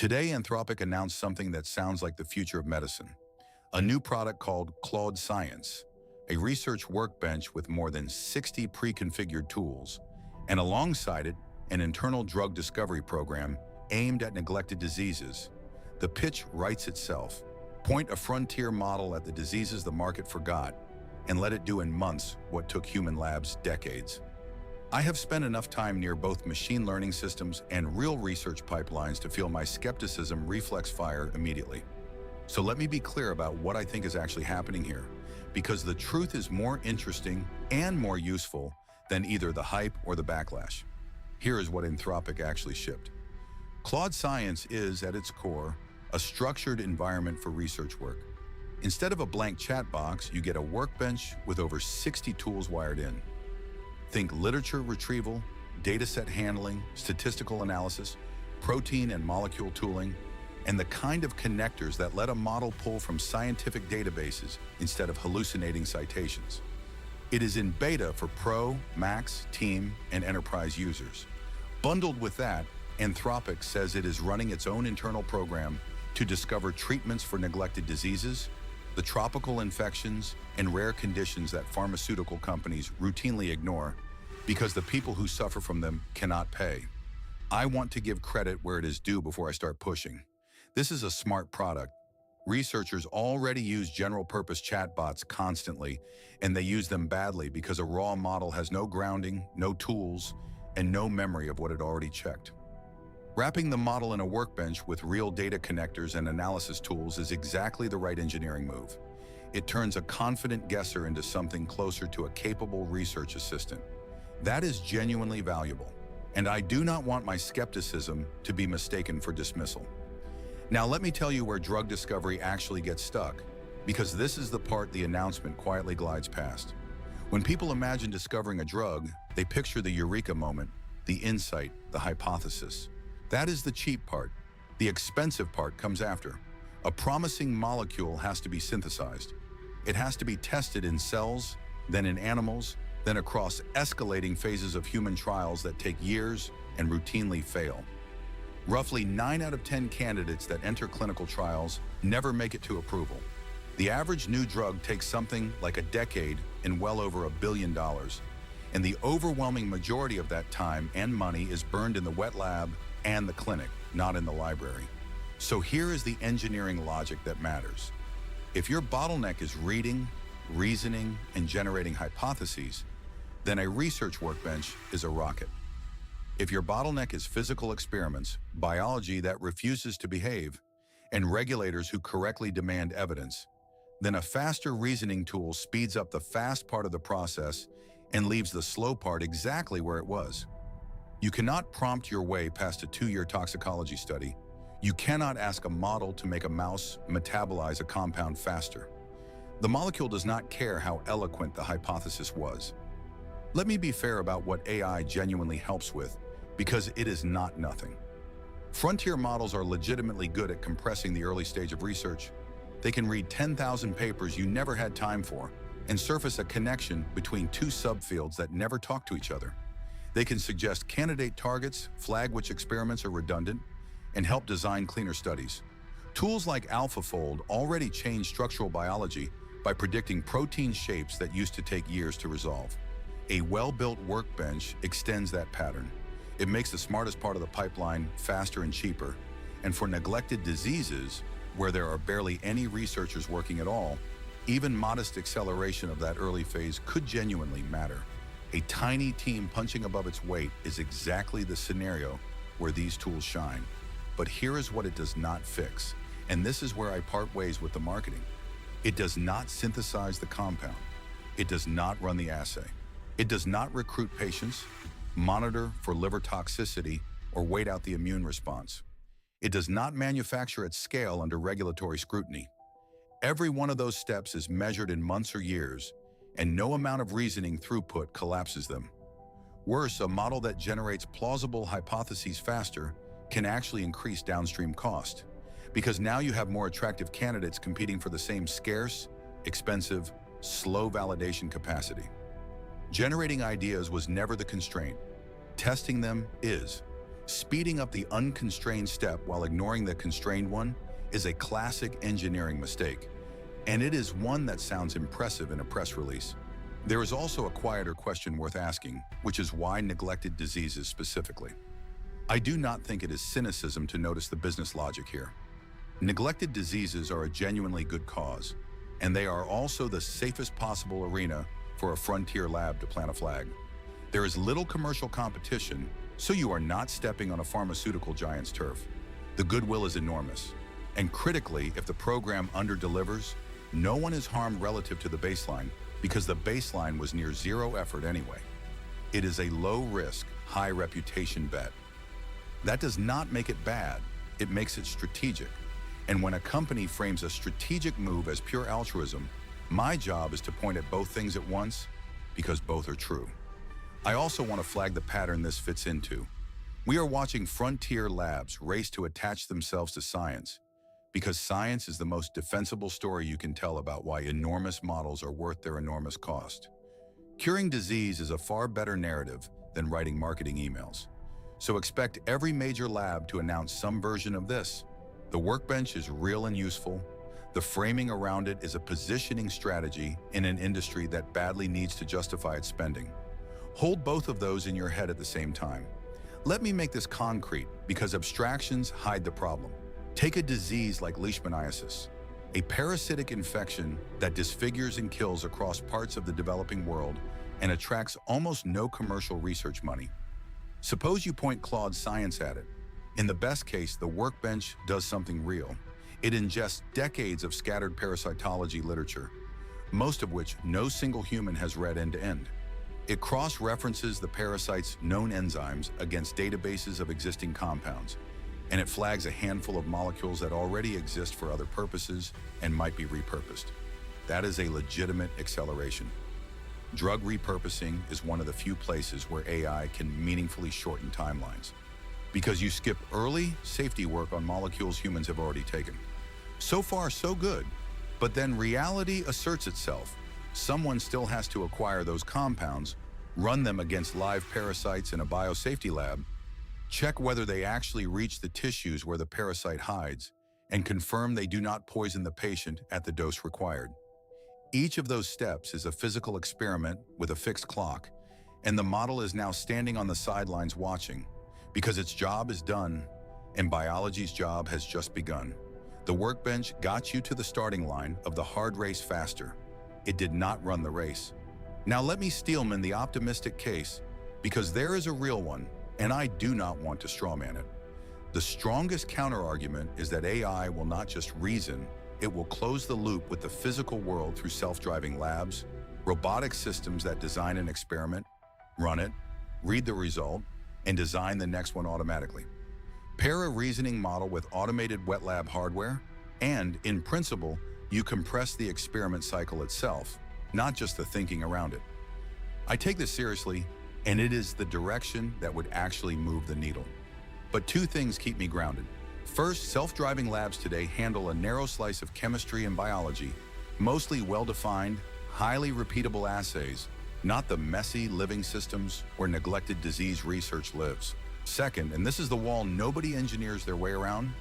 Today, Anthropic announced something that sounds like the future of medicine. A new product called Claude Science, a research workbench with more than 60 pre-configured tools, and alongside it, an internal drug discovery program aimed at neglected diseases. The pitch writes itself. Point a frontier model at the diseases the market forgot, and let it do in months what took human labs decades. I have spent enough time near both machine learning systems and real research pipelines to feel my skepticism reflex fire immediately. So let me be clear about what I think is actually happening here, because the truth is more interesting and more useful than either the hype or the backlash. Here is what Anthropic actually shipped. Claude Science is, at its core, a structured environment for research work. Instead of a blank chat box, you get a workbench with over 60 tools wired in. Think literature retrieval, dataset handling, statistical analysis, protein and molecule tooling, and the kind of connectors that let a model pull from scientific databases instead of hallucinating citations. It is in beta for Pro, Max, Team, and Enterprise users. Bundled with that, Anthropic says it is running its own internal program to discover treatments for neglected diseases, the tropical infections, and rare conditions that pharmaceutical companies routinely ignore because the people who suffer from them cannot pay. I want to give credit where it is due before I start pushing. This is a smart product. Researchers already use general-purpose chatbots constantly, and they use them badly because a raw model has no grounding, no tools, and no memory of what it already checked. Wrapping the model in a workbench with real data connectors and analysis tools is exactly the right engineering move. It turns a confident guesser into something closer to a capable research assistant. That is genuinely valuable, and I do not want my skepticism to be mistaken for dismissal. Now let me tell you where drug discovery actually gets stuck, because this is the part the announcement quietly glides past. When people imagine discovering a drug, they picture the eureka moment, the insight, the hypothesis. That is the cheap part. The expensive part comes after. A promising molecule has to be synthesized. It has to be tested in cells, then in animals, then across escalating phases of human trials that take years and routinely fail. Roughly 9 out of 10 candidates that enter clinical trials never make it to approval. The average new drug takes something like a decade and well over $1 billion. And the overwhelming majority of that time and money is burned in the wet lab and the clinic, not in the library. So here is the engineering logic that matters. If your bottleneck is reading, reasoning, and generating hypotheses, then a research workbench is a rocket. If your bottleneck is physical experiments, biology that refuses to behave, and regulators who correctly demand evidence, then a faster reasoning tool speeds up the fast part of the process and leaves the slow part exactly where it was. You cannot prompt your way past a 2-year toxicology study. You cannot ask a model to make a mouse metabolize a compound faster. The molecule does not care how eloquent the hypothesis was. Let me be fair about what AI genuinely helps with, because it is not nothing. Frontier models are legitimately good at compressing the early stage of research. They can read 10,000 papers you never had time for and surface a connection between 2 subfields that never talk to each other. They can suggest candidate targets, flag which experiments are redundant, and help design cleaner studies. Tools like AlphaFold already change structural biology by predicting protein shapes that used to take years to resolve. A well-built workbench extends that pattern. It makes the smartest part of the pipeline faster and cheaper. And for neglected diseases, where there are barely any researchers working at all, even modest acceleration of that early phase could genuinely matter. A tiny team punching above its weight is exactly the scenario where these tools shine. But here is what it does not fix, and this is where I part ways with the marketing. It does not synthesize the compound. It does not run the assay. It does not recruit patients, monitor for liver toxicity, or wait out the immune response. It does not manufacture at scale under regulatory scrutiny. Every one of those steps is measured in months or years, and no amount of reasoning throughput collapses them. Worse, a model that generates plausible hypotheses faster can actually increase downstream cost, because now you have more attractive candidates competing for the same scarce, expensive, slow validation capacity. Generating ideas was never the constraint. Testing them is. Speeding up the unconstrained step while ignoring the constrained one is a classic engineering mistake, and it is one that sounds impressive in a press release. There is also a quieter question worth asking, which is why neglected diseases specifically? I do not think it is cynicism to notice the business logic here. Neglected diseases are a genuinely good cause, and they are also the safest possible arena for a frontier lab to plant a flag. There is little commercial competition, so you are not stepping on a pharmaceutical giant's turf. The goodwill is enormous, and critically, if the program underdelivers, no one is harmed relative to the baseline because the baseline was near zero effort anyway. It is a low-risk, high-reputation bet. That does not make it bad, it makes it strategic. And when a company frames a strategic move as pure altruism, my job is to point at both things at once because both are true. I also want to flag the pattern this fits into. We are watching frontier labs race to attach themselves to science because science is the most defensible story you can tell about why enormous models are worth their enormous cost. Curing disease is a far better narrative than writing marketing emails. So expect every major lab to announce some version of this. The workbench is real and useful. The framing around it is a positioning strategy in an industry that badly needs to justify its spending. Hold both of those in your head at the same time. Let me make this concrete because abstractions hide the problem. Take a disease like leishmaniasis, a parasitic infection that disfigures and kills across parts of the developing world and attracts almost no commercial research money. Suppose you point Claude Science at it. In the best case, the workbench does something real. It ingests decades of scattered parasitology literature, most of which no single human has read end to end. It cross-references the parasite's known enzymes against databases of existing compounds, and it flags a handful of molecules that already exist for other purposes and might be repurposed. That is a legitimate acceleration. Drug repurposing is one of the few places where AI can meaningfully shorten timelines, because you skip early safety work on molecules humans have already taken. So far, so good, but then reality asserts itself. Someone still has to acquire those compounds, run them against live parasites in a biosafety lab, check whether they actually reach the tissues where the parasite hides, and confirm they do not poison the patient at the dose required. Each of those steps is a physical experiment with a fixed clock, and the model is now standing on the sidelines watching, because its job is done and biology's job has just begun. The workbench got you to the starting line of the hard race faster. It did not run the race. Now let me steelman the optimistic case, because there is a real one, and I do not want to strawman it. The strongest counterargument is that AI will not just reason, it will close the loop with the physical world through self-driving labs, robotic systems that design an experiment, run it, read the result, and design the next one automatically. Pair a reasoning model with automated wet lab hardware, and, in principle, you compress the experiment cycle itself, not just the thinking around it. I take this seriously, and it is the direction that would actually move the needle. But two things keep me grounded. First, self-driving labs today handle a narrow slice of chemistry and biology, mostly well-defined, highly repeatable assays, not the messy living systems where neglected disease research lives. Second, and this is the wall nobody engineers their way around,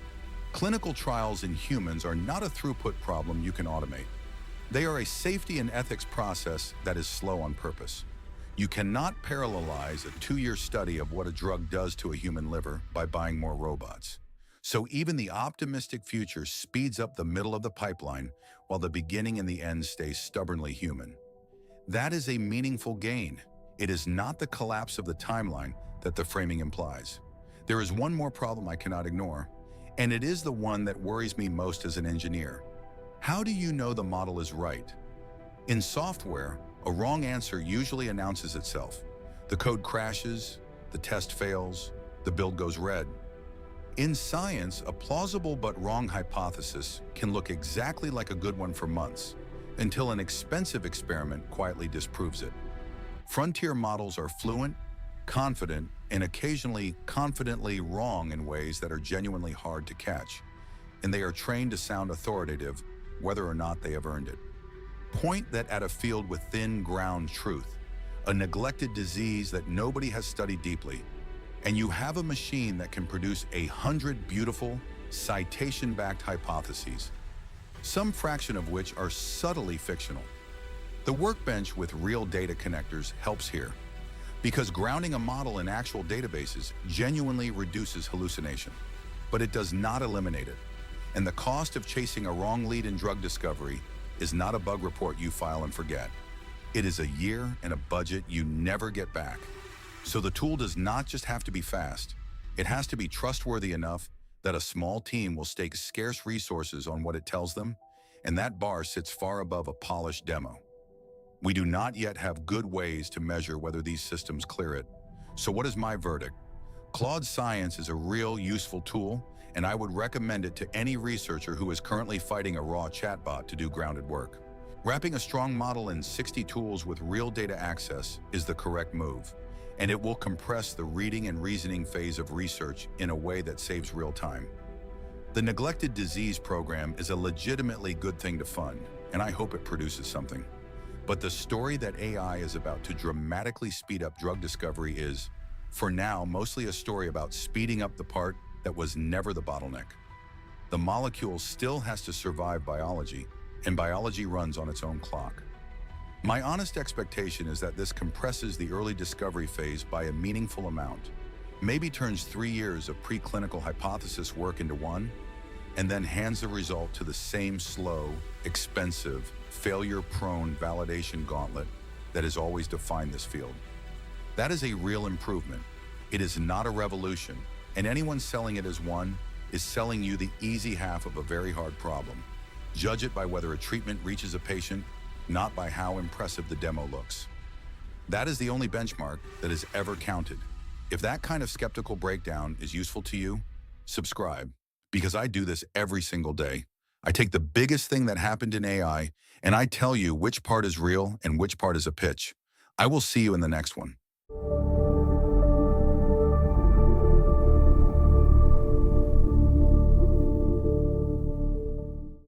clinical trials in humans are not a throughput problem you can automate. They are a safety and ethics process that is slow on purpose. You cannot parallelize a 2-year study of what a drug does to a human liver by buying more robots. So even the optimistic future speeds up the middle of the pipeline while the beginning and the end stay stubbornly human. That is a meaningful gain. It is not the collapse of the timeline that the framing implies. There is one more problem I cannot ignore, and it is the one that worries me most as an engineer. How do you know the model is right? In software, a wrong answer usually announces itself. The code crashes, the test fails, the build goes red. In science, a plausible but wrong hypothesis can look exactly like a good one for months, until an expensive experiment quietly disproves it. Frontier models are fluent, confident, and occasionally confidently wrong in ways that are genuinely hard to catch, and they are trained to sound authoritative, whether or not they have earned it. Point that at a field with thin ground truth, a neglected disease that nobody has studied deeply, And you have a machine that can produce 100 beautiful, citation-backed hypotheses, some fraction of which are subtly fictional. The workbench with real data connectors helps here, because grounding a model in actual databases genuinely reduces hallucination, but it does not eliminate it. And the cost of chasing a wrong lead in drug discovery is not a bug report you file and forget. It is a year and a budget you never get back. So the tool does not just have to be fast. It has to be trustworthy enough that a small team will stake scarce resources on what it tells them, and that bar sits far above a polished demo. We do not yet have good ways to measure whether these systems clear it. So what is my verdict? Claude Science is a real useful tool, and I would recommend it to any researcher who is currently fighting a raw chatbot to do grounded work. Wrapping a strong model in 60 tools with real data access is the correct move, and it will compress the reading and reasoning phase of research in a way that saves real time. The Neglected Disease Program is a legitimately good thing to fund, and I hope it produces something. But the story that AI is about to dramatically speed up drug discovery is, for now, mostly a story about speeding up the part that was never the bottleneck. The molecule still has to survive biology, and biology runs on its own clock. My honest expectation is that this compresses the early discovery phase by a meaningful amount, maybe turns 3 years of preclinical hypothesis work into one, and then hands the result to the same slow, expensive, failure-prone validation gauntlet that has always defined this field. That is a real improvement. It is not a revolution, and anyone selling it as one is selling you the easy half of a very hard problem. Judge it by whether a treatment reaches a patient, not by how impressive the demo looks. That is the only benchmark that has ever counted. If that kind of skeptical breakdown is useful to you, subscribe, because I do this every single day. I take the biggest thing that happened in AI, and I tell you which part is real and which part is a pitch. I will see you in the next one.